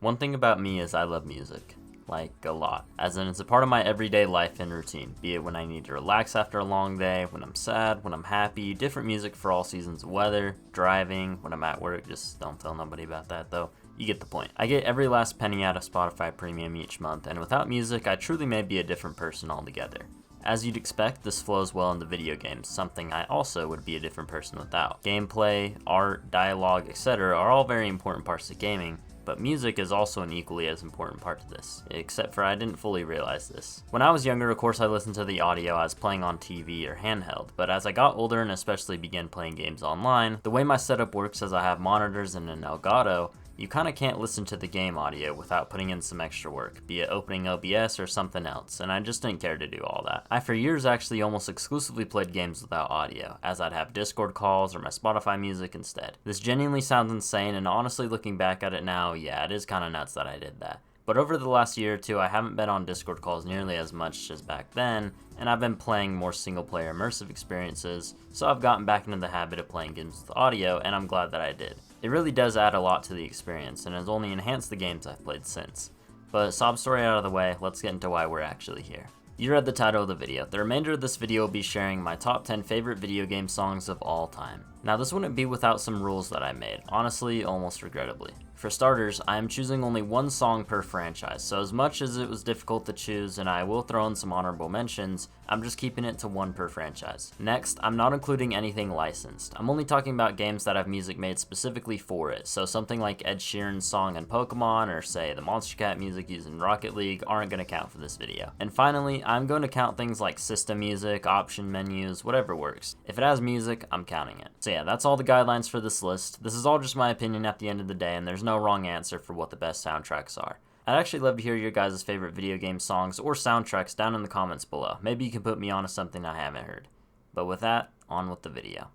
One thing about me is I love music. Like, a lot. As in, it's a part of my everyday life and routine, be it when I need to relax after a long day, when I'm sad, when I'm happy, different music for all seasons of weather, driving, when I'm at work, just don't tell nobody about that though. You get the point. I get every last penny out of Spotify Premium each month, and without music, I truly may be a different person altogether. As you'd expect, this flows well into video games, something I also would be a different person without. Gameplay, art, dialogue, etc. are all very important parts of gaming, but music is also an equally as important part to this, except for I didn't fully realize this. When I was younger, of course I listened to the audio I was playing on TV or handheld, but as I got older and especially began playing games online, the way my setup works is I have monitors and an Elgato. You kinda can't listen to the game audio without putting in some extra work, be it opening OBS or something else, and I just didn't care to do all that. I for years actually almost exclusively played games without audio, as I'd have Discord calls or my Spotify music instead. This genuinely sounds insane, and honestly looking back at it now, yeah, it is kinda nuts that I did that. But over the last year or two, I haven't been on Discord calls nearly as much as back then, and I've been playing more single-player immersive experiences, so I've gotten back into the habit of playing games with audio, and I'm glad that I did. It really does add a lot to the experience, and has only enhanced the games I've played since. But sob story out of the way, let's get into why we're actually here. You read the title of the video. The remainder of this video will be sharing my top 10 favorite video game songs of all time. Now this wouldn't be without some rules that I made, honestly, almost regrettably. For starters, I am choosing only one song per franchise, so as much as it was difficult to choose and I will throw in some honorable mentions, I'm just keeping it to one per franchise. Next, I'm not including anything licensed. I'm only talking about games that have music made specifically for it, so something like Ed Sheeran's song in Pokemon or say the Monster Cat music used in Rocket League aren't going to count for this video. And finally, I'm going to count things like system music, option menus, whatever works. If it has music, I'm counting it. So yeah, that's all the guidelines for this list. This is all just my opinion at the end of the day, and there's no wrong answer for what the best soundtracks are. I'd actually love to hear your guys' favorite video game songs or soundtracks down in the comments below. Maybe you can put me on to something I haven't heard. But with that, on with the video.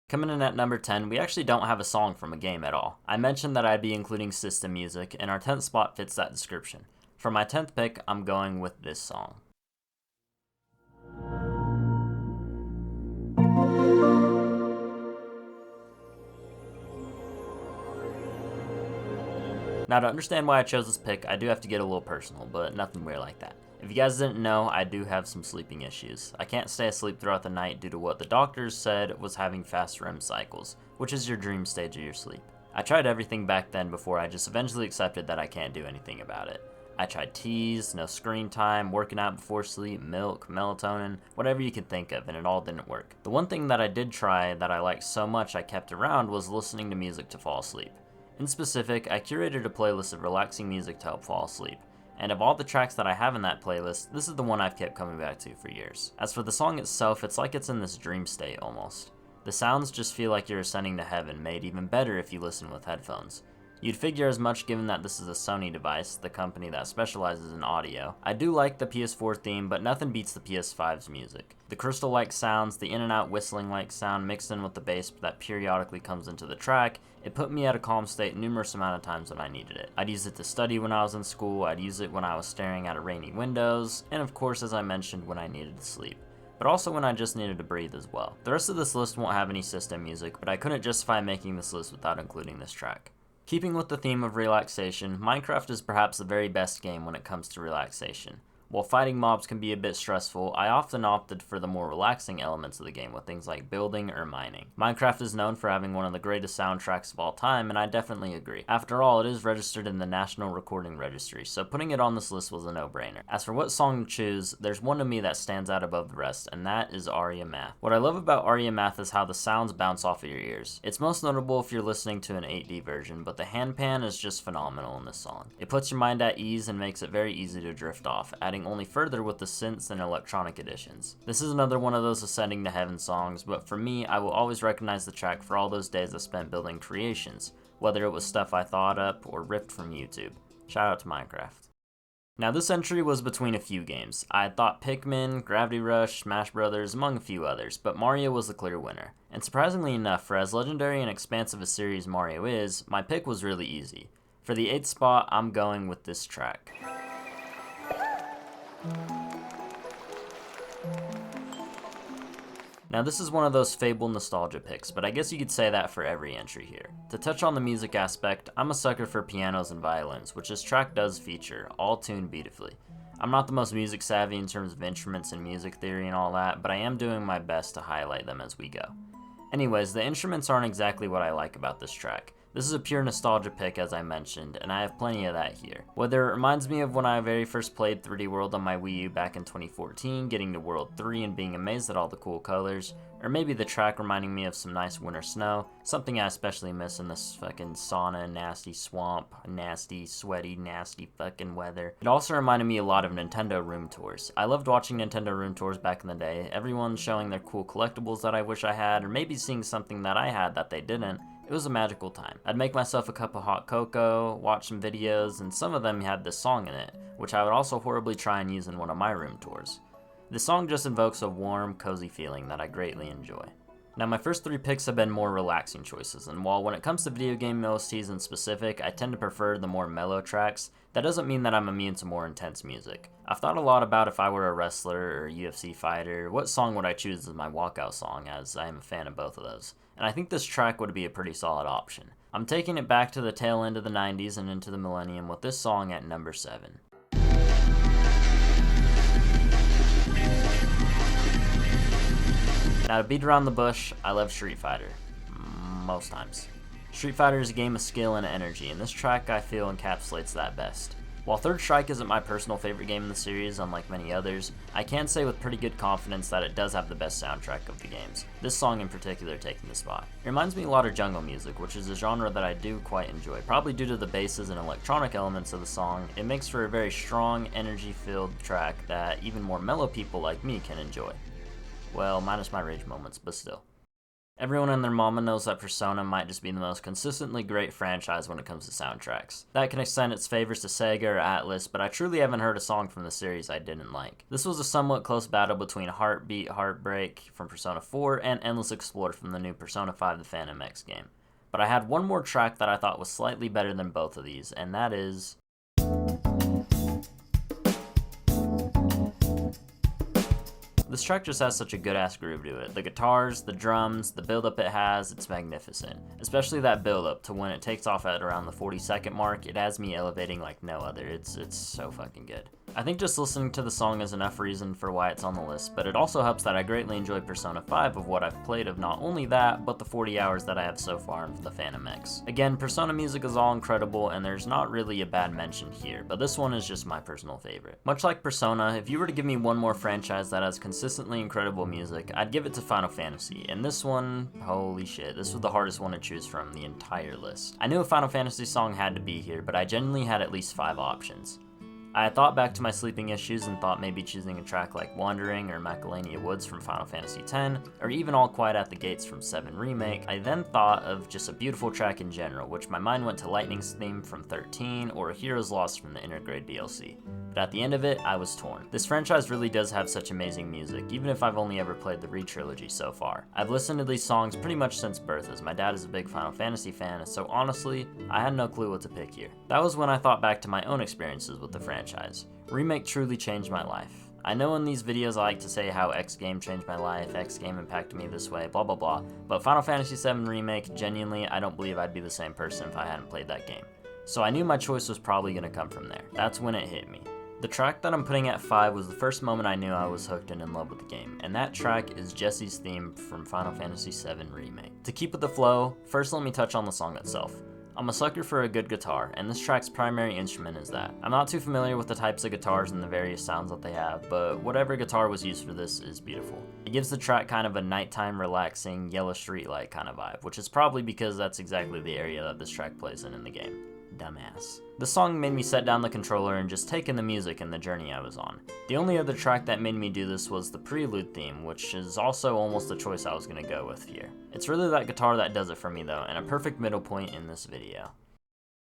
Coming in at number 10, we actually don't have a song from a game at all. I mentioned that I'd be including system music, and our 10th spot fits that description. For my 10th pick, I'm going with this song. Now to understand why I chose this pick, I do have to get a little personal, but nothing weird like that. If you guys didn't know, I do have some sleeping issues. I can't stay asleep throughout the night due to what the doctors said was having fast REM cycles, which is your dream stage of your sleep. I tried everything back then before I just eventually accepted that I can't do anything about it. I tried teas, no screen time, working out before sleep, milk, melatonin, whatever you could think of, and it all didn't work. The one thing that I did try that I liked so much I kept around was listening to music to fall asleep. In specific, I curated a playlist of relaxing music to help fall asleep, and of all the tracks that I have in that playlist, this is the one I've kept coming back to for years. As for the song itself, it's like it's in this dream state almost. The sounds just feel like you're ascending to heaven, made even better if you listen with headphones. You'd figure as much given that this is a Sony device, the company that specializes in audio. I do like the PS4 theme, but nothing beats the PS5's music. The crystal-like sounds, the in-and-out whistling-like sound mixed in with the bass that periodically comes into the track, it put me at a calm state numerous amount of times when I needed it. I'd use it to study when I was in school, I'd use it when I was staring at rainy windows, and of course as I mentioned when I needed to sleep. But also when I just needed to breathe as well. The rest of this list won't have any system music, but I couldn't justify making this list without including this track. Keeping with the theme of relaxation, Minecraft is perhaps the very best game when it comes to relaxation. While fighting mobs can be a bit stressful, I often opted for the more relaxing elements of the game with things like building or mining. Minecraft is known for having one of the greatest soundtracks of all time, and I definitely agree. After all, it is registered in the National Recording Registry, so putting it on this list was a no-brainer. As for what song to choose, there's one to me that stands out above the rest, and that is Aria Math. What I love about Aria Math is how the sounds bounce off of your ears. It's most notable if you're listening to an 8D version, but the hand pan is just phenomenal in this song. It puts your mind at ease and makes it very easy to drift off, adding only further with the synths and electronic additions. This is another one of those ascending to heaven songs, but for me, I will always recognize the track for all those days I spent building creations, whether it was stuff I thought up or ripped from YouTube. Shout out to Minecraft. Now this entry was between a few games. I had thought Pikmin, Gravity Rush, Smash Brothers, among a few others, but Mario was the clear winner. And surprisingly enough, for as legendary and expansive a series Mario is, my pick was really easy. For the 8th spot, I'm going with this track. Now this is one of those fable nostalgia picks, but I guess you could say that for every entry here. To touch on the music aspect, I'm a sucker for pianos and violins, which this track does feature, all tuned beautifully. I'm not the most music savvy in terms of instruments and music theory and all that, but I am doing my best to highlight them as we go. Anyways, the instruments aren't exactly what I like about this track. This is a pure nostalgia pick, as I mentioned, and I have plenty of that here. Whether it reminds me of when I very first played 3D World on my Wii U back in 2014, getting to World 3 and being amazed at all the cool colors, or maybe the track reminding me of some nice winter snow, something I especially miss in this fucking sauna, nasty swamp, nasty, sweaty, nasty fucking weather. It also reminded me a lot of Nintendo room tours. I loved watching Nintendo room tours back in the day, everyone showing their cool collectibles that I wish I had, or maybe seeing something that I had that they didn't. It was a magical time. I'd make myself a cup of hot cocoa, watch some videos, and some of them had this song in it, which I would also horribly try and use in one of my room tours. This song just invokes a warm, cozy feeling that I greatly enjoy. Now my first 3 picks have been more relaxing choices, and while when it comes to video game OSTs in specific, I tend to prefer the more mellow tracks, that doesn't mean that I'm immune to more intense music. I've thought a lot about if I were a wrestler or a UFC fighter, what song would I choose as my walkout song, as I am a fan of both of those. And I think this track would be a pretty solid option. I'm taking it back to the tail end of the 90s and into the millennium with this song at number 7. Now to beat around the bush, I love Street Fighter. Most times. Street Fighter is a game of skill and energy, and this track I feel encapsulates that best. While Third Strike isn't my personal favorite game in the series, unlike many others, I can say with pretty good confidence that it does have the best soundtrack of the games, this song in particular taking the spot. It reminds me a lot of jungle music, which is a genre that I do quite enjoy. Probably due to the basses and electronic elements of the song, it makes for a very strong, energy-filled track that even more mellow people like me can enjoy. Well, minus my rage moments, but still. Everyone and their mama knows that Persona might just be the most consistently great franchise when it comes to soundtracks. That can extend its favors to Sega or Atlas, but I truly haven't heard a song from the series I didn't like. This was a somewhat close battle between Heartbeat Heartbreak from Persona 4 and Endless Explorer from the new Persona 5 The Phantom X game. But I had one more track that I thought was slightly better than both of these, and that is... This track just has such a good ass groove to it. The guitars, the drums, the build up it has, it's magnificent. Especially that build up to when it takes off at around the 40-second mark, it has me elevating like no other. It's so fucking good. I think just listening to the song is enough reason for why it's on the list, but it also helps that I greatly enjoy Persona 5 of what I've played of not only that, but the 40 hours that I have so far in the Phantom X. Again, Persona music is all incredible and there's not really a bad mention here, but this one is just my personal favorite. Much like Persona, if you were to give me one more franchise that has consistently incredible music, I'd give it to Final Fantasy, and this one, holy shit, this was the hardest one to choose from the entire list. I knew a Final Fantasy song had to be here, but I genuinely had at least 5 options. I had thought back to my sleeping issues and thought maybe choosing a track like Wandering or Macalania Woods from Final Fantasy X, or even All Quiet at the Gates from 7 Remake. I then thought of just a beautiful track in general, which my mind went to Lightning's theme from 13 or Heroes Lost from the Intergrade DLC. But at the end of it, I was torn. This franchise really does have such amazing music, even if I've only ever played the re-trilogy so far. I've listened to these songs pretty much since birth, as my dad is a big Final Fantasy fan, so honestly, I had no clue what to pick here. That was when I thought back to my own experiences with the franchise. Remake truly changed my life. I know in these videos I like to say how X game changed my life, X game impacted me this way, blah blah blah, but Final Fantasy VII Remake, genuinely, I don't believe I'd be the same person if I hadn't played that game. So I knew my choice was probably going to come from there. That's when it hit me. The track that I'm putting at 5 was the first moment I knew I was hooked and in love with the game, and that track is Jesse's theme from Final Fantasy VII Remake. To keep with the flow, first let me touch on the song itself. I'm a sucker for a good guitar, and this track's primary instrument is that. I'm not too familiar with the types of guitars and the various sounds that they have, but whatever guitar was used for this is beautiful. It gives the track kind of a nighttime relaxing, yellow streetlight kind of vibe, which is probably because that's exactly the area that this track plays in the game. Dumbass. The song made me set down the controller and just take in the music and the journey I was on. The only other track that made me do this was the Prelude theme, which is also almost the choice I was going to go with here. It's really that guitar that does it for me though, and a perfect middle point in this video.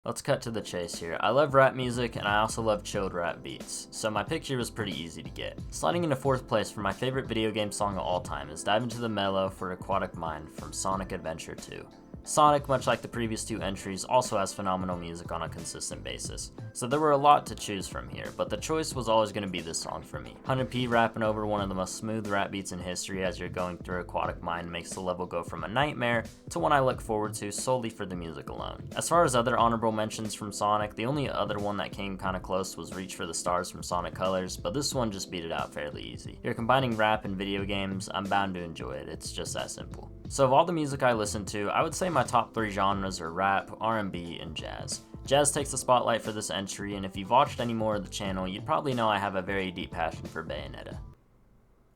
Let's cut to the chase here. I love rap music and I also love chilled rap beats, so my pick here was pretty easy to get. Sliding into 4th place for my favorite video game song of all time is Dive Into the Mellow for Aquatic Mind from Sonic Adventure 2. Sonic, much like the previous two entries, also has phenomenal music on a consistent basis, so there were a lot to choose from here, but the choice was always going to be this song for me. 100p rapping over one of the most smooth rap beats in history as you're going through Aquatic Mine makes the level go from a nightmare to one I look forward to solely for the music alone. As far as other honorable mentions from Sonic, the only other one that came kinda close was Reach for the Stars from Sonic Colors, but this one just beat it out fairly easy. You're combining rap and video games, I'm bound to enjoy it, it's just that simple. So of all the music I listen to, I would say my top 3 genres are rap, R&B, and jazz. Jazz takes the spotlight for this entry, and if you've watched any more of the channel, you'd probably know I have a very deep passion for Bayonetta.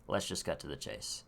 Let's just cut to the chase.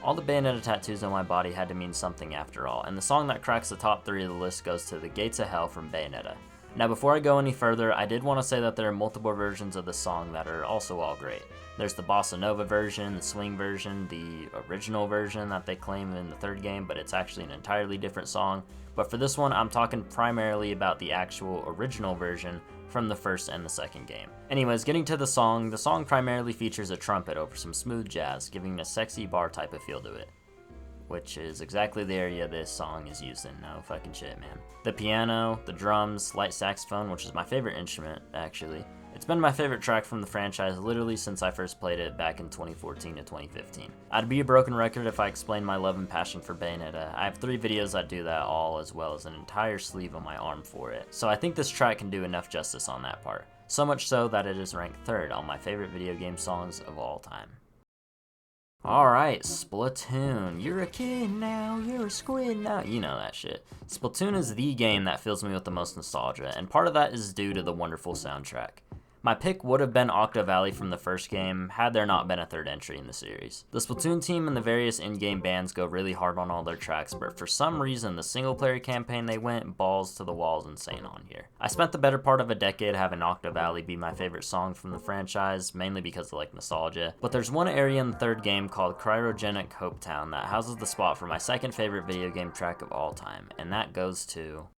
All the Bayonetta tattoos on my body had to mean something after all, and the song that cracks the top 3 of the list goes to The Gates of Hell from Bayonetta. Now before I go any further, I did want to say that there are multiple versions of the song that are also all great. There's the Bossa Nova version, the swing version, the original version that they claim in the 3rd game, but it's actually an entirely different song. But for this one, I'm talking primarily about the actual original version from the 1st and the 2nd game. Anyways, getting to the song primarily features a trumpet over some smooth jazz, giving a sexy bar type of feel to it. Which is exactly the area this song is used in, no fucking shit, man. The piano, the drums, light saxophone, which is my favorite instrument, actually. It's been my favorite track from the franchise literally since I first played it back in 2014 to 2015. I'd be a broken record if I explained my love and passion for Bayonetta. I have 3 videos that do that all, as well as an entire sleeve on my arm for it. So I think this track can do enough justice on that part. So much so that it is ranked 3rd on my favorite video game songs of all time. Alright, Splatoon. You're a kid now, you're a squid now. You know that shit. Splatoon is the game that fills me with the most nostalgia, and part of that is due to the wonderful soundtrack. My pick would have been Octa Valley from the 1st game, had there not been a 3rd entry in the series. The Splatoon team and the various in-game bands go really hard on all their tracks, but for some reason the single-player campaign they went balls to the walls insane on here. I spent the better part of a decade having Octa Valley be my favorite song from the franchise, mainly because of nostalgia, but there's one area in the 3rd game called Cryogenic Hopetown that houses the spot for my 2nd favorite video game track of all time, and that goes to...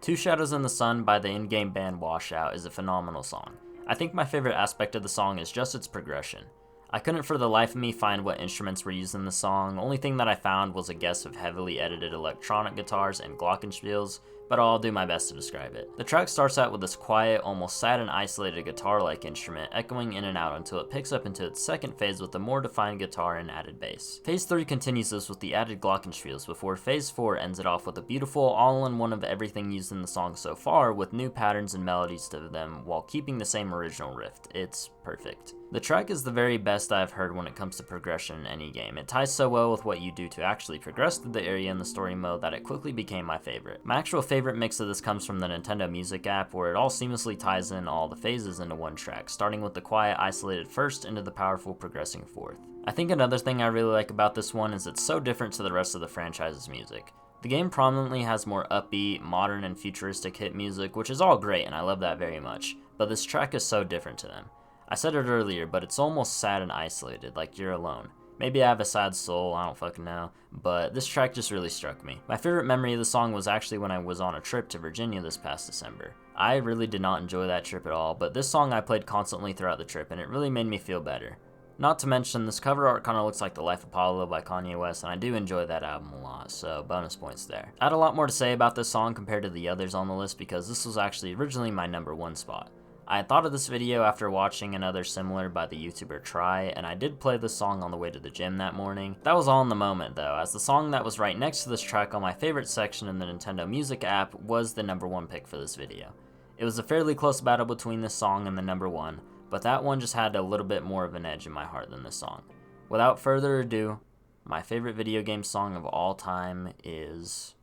Two Shadows in the Sun by the in-game band Washout is a phenomenal song. I think my favorite aspect of the song is just its progression. I couldn't for the life of me find what instruments were used in the song. Only thing that I found was a guess of heavily edited electronic guitars and glockenspiels, but I'll do my best to describe it. The track starts out with this quiet, almost sad and isolated guitar-like instrument echoing in and out until it picks up into its 2nd phase with a more defined guitar and added bass. Phase 3 continues this with the added glockenspiels before Phase 4 ends it off with a beautiful all-in-one of everything used in the song so far with new patterns and melodies to them while keeping the same original riff. It's perfect. The track is the very best I've heard when it comes to progression in any game. It ties so well with what you do to actually progress through the area in the story mode that it quickly became my favorite. My actual favorite mix of this comes from the Nintendo Music app, where it all seamlessly ties in all the phases into one track, starting with the quiet, isolated 1st into the powerful, progressing 4th. I think another thing I really like about this one is it's so different to the rest of the franchise's music. The game prominently has more upbeat, modern, and futuristic hit music, which is all great and I love that very much, but this track is so different to them. I said it earlier, but it's almost sad and isolated, like you're alone. Maybe I have a sad soul, I don't fucking know, but this track just really struck me. My favorite memory of the song was actually when I was on a trip to Virginia this past December. I really did not enjoy that trip at all, but this song I played constantly throughout the trip and it really made me feel better. Not to mention, this cover art kinda looks like The Life of Pablo by Kanye West, and I do enjoy that album a lot, so bonus points there. I had a lot more to say about this song compared to the others on the list because this was actually originally my #1 spot. I had thought of this video after watching another similar by the YouTuber Try, and I did play this song on the way to the gym that morning. That was all in the moment though, as the song that was right next to this track on my favorite section in the Nintendo Music app was the #1 pick for this video. It was a fairly close battle between this song and the #1, but that one just had a little bit more of an edge in my heart than this song. Without further ado, my favorite video game song of all time is...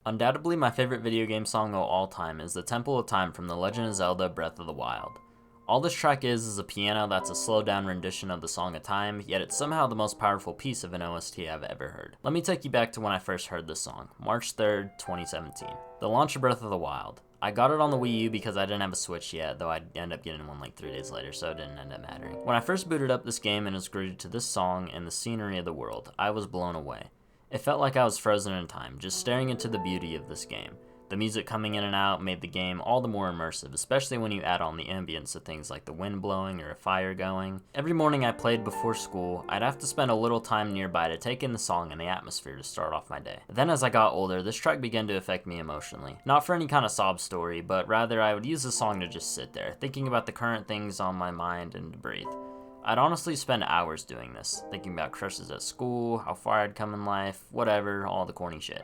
Undoubtedly, my favorite video game song of all time is The Temple of Time from The Legend of Zelda Breath of the Wild. All this track is a piano that's a slowed down rendition of the Song of Time, yet it's somehow the most powerful piece of an OST I've ever heard. Let me take you back to when I first heard this song, March 3rd, 2017. The launch of Breath of the Wild. I got it on the Wii U because I didn't have a Switch yet, though I'd end up getting one like 3 days later, so it didn't end up mattering. When I first booted up this game and was greeted to this song and the scenery of the world, I was blown away. It felt like I was frozen in time, just staring into the beauty of this game. The music coming in and out made the game all the more immersive, especially when you add on the ambience of things like the wind blowing or a fire going. Every morning I played before school, I'd have to spend a little time nearby to take in the song and the atmosphere to start off my day. Then as I got older, this track began to affect me emotionally. Not for any kind of sob story, but rather I would use the song to just sit there, thinking about the current things on my mind and to breathe. I'd honestly spend hours doing this, thinking about crushes at school, how far I'd come in life, whatever, all the corny shit.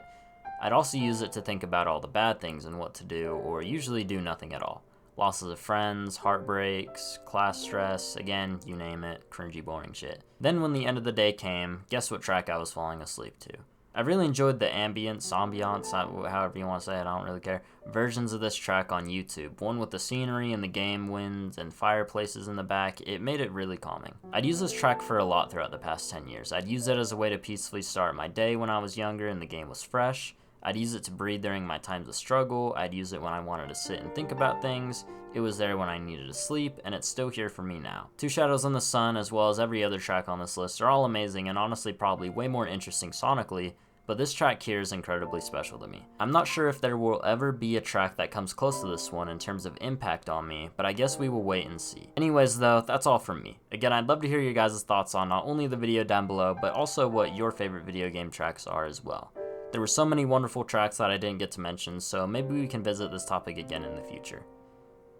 I'd also use it to think about all the bad things and what to do, or usually do nothing at all. Losses of friends, heartbreaks, class stress, again, you name it, cringy boring shit. Then when the end of the day came, guess what track I was falling asleep to? I really enjoyed the ambience, however you want to say it, I don't really care, versions of this track on YouTube. One with the scenery and the game winds and fireplaces in the back. It made it really calming. I'd use this track for a lot throughout the past 10 years. I'd use it as a way to peacefully start my day when I was younger and the game was fresh. I'd use it to breathe during my times of struggle. I'd use it when I wanted to sit and think about things. It was there when I needed to sleep, and it's still here for me now. Two Shadows in the Sun, as well as every other track on this list, are all amazing and honestly probably way more interesting sonically, but this track here is incredibly special to me. I'm not sure if there will ever be a track that comes close to this one in terms of impact on me, but I guess we will wait and see. Anyways though, that's all from me. Again, I'd love to hear your guys' thoughts on not only the video down below, but also what your favorite video game tracks are as well. There were so many wonderful tracks that I didn't get to mention, so maybe we can visit this topic again in the future.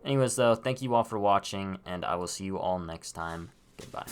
Anyways though, thank you all for watching, and I will see you all next time. Goodbye.